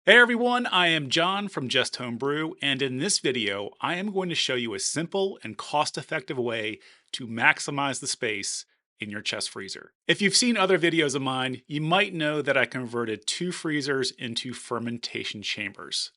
Hey everyone, I am John from Just Homebrew, and in this video, I am going to show you a simple and cost-effective way to maximize the space in your chest freezer. If you've seen other videos of mine, you might know that I converted 2 freezers into fermentation chambers.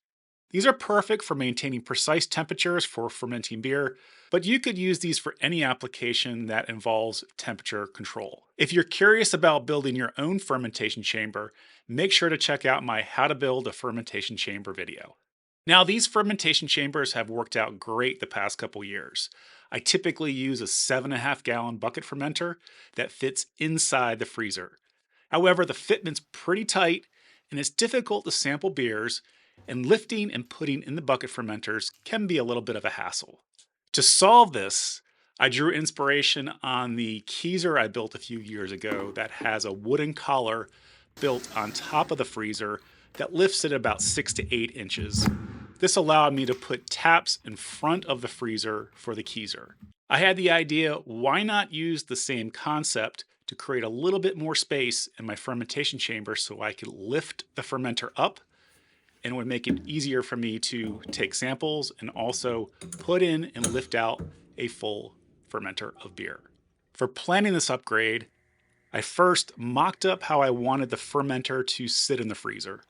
These are perfect for maintaining precise temperatures for fermenting beer, but you could use these for any application that involves temperature control. If you're curious about building your own fermentation chamber, make sure to check out my How to Build a Fermentation Chamber video. Now, these fermentation chambers have worked out great the past couple years. I typically use a 7.5 gallon bucket fermenter that fits inside the freezer. However, the fitment's pretty tight and it's difficult to sample beers, and lifting and putting in the bucket fermenters can be a little bit of a hassle. To solve this, I drew inspiration on the Keezer I built a few years ago that has a wooden collar built on top of the freezer that lifts it about 6 to 8 inches. This allowed me to put taps in front of the freezer for the Keezer. I had the idea, why not use the same concept to create a little bit more space in my fermentation chamber so I could lift the fermenter up, and it would make it easier for me to take samples and also put in and lift out a full fermenter of beer. For planning this upgrade, I first mocked up how I wanted the fermenter to sit in the freezer.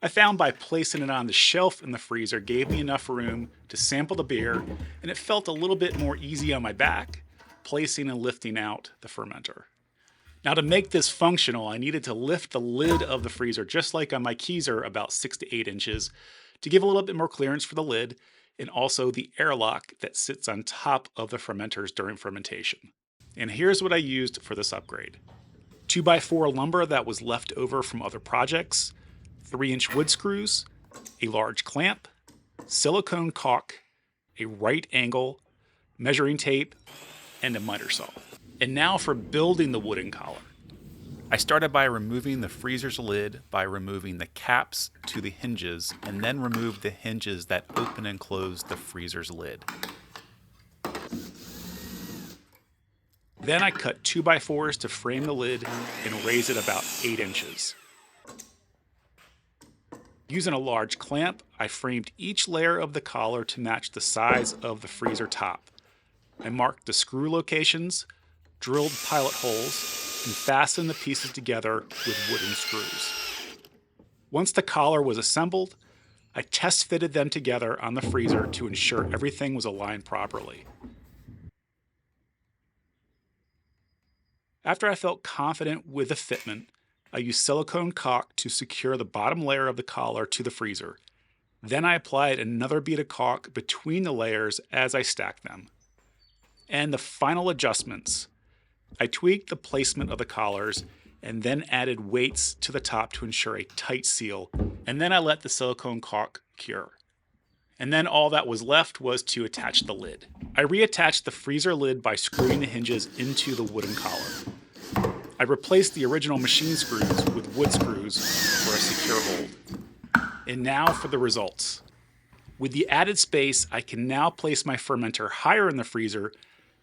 I found by placing it on the shelf in the freezer gave me enough room to sample the beer, and it felt a little bit more easy on my back, placing and lifting out the fermenter. Now, to make this functional, I needed to lift the lid of the freezer just like on my Keezer about 6 to 8 inches to give a little bit more clearance for the lid and also the airlock that sits on top of the fermenters during fermentation. And here's what I used for this upgrade. 2x4 lumber that was left over from other projects, 3-inch wood screws, a large clamp, silicone caulk, a right angle, measuring tape, and a miter saw. And now for building the wooden collar. I started by removing the freezer's lid by removing the caps to the hinges and then removed the hinges that open and close the freezer's lid. Then I cut 2x4s to frame the lid and raise it about 8 inches. Using a large clamp, I framed each layer of the collar to match the size of the freezer top. I marked the screw locations, drilled pilot holes, and fastened the pieces together with wooden screws. Once the collar was assembled, I test fitted them together on the freezer to ensure everything was aligned properly. After I felt confident with the fitment, I used silicone caulk to secure the bottom layer of the collar to the freezer. Then I applied another bead of caulk between the layers as I stacked them. And the final adjustments. I tweaked the placement of the collars and then added weights to the top to ensure a tight seal, and then I let the silicone caulk cure. And then all that was left was to attach the lid. I reattached the freezer lid by screwing the hinges into the wooden collar. I replaced the original machine screws with wood screws for a secure hold. And now for the results. With the added space, I can now place my fermenter higher in the freezer,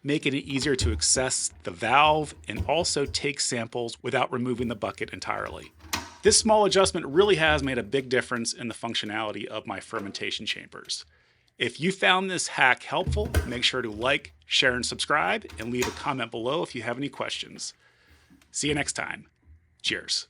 making it easier to access the valve and also take samples without removing the bucket entirely. This small adjustment really has made a big difference in the functionality of my fermentation chambers. If you found this hack helpful, make sure to like, share, and subscribe, and leave a comment below if you have any questions. See you next time. Cheers.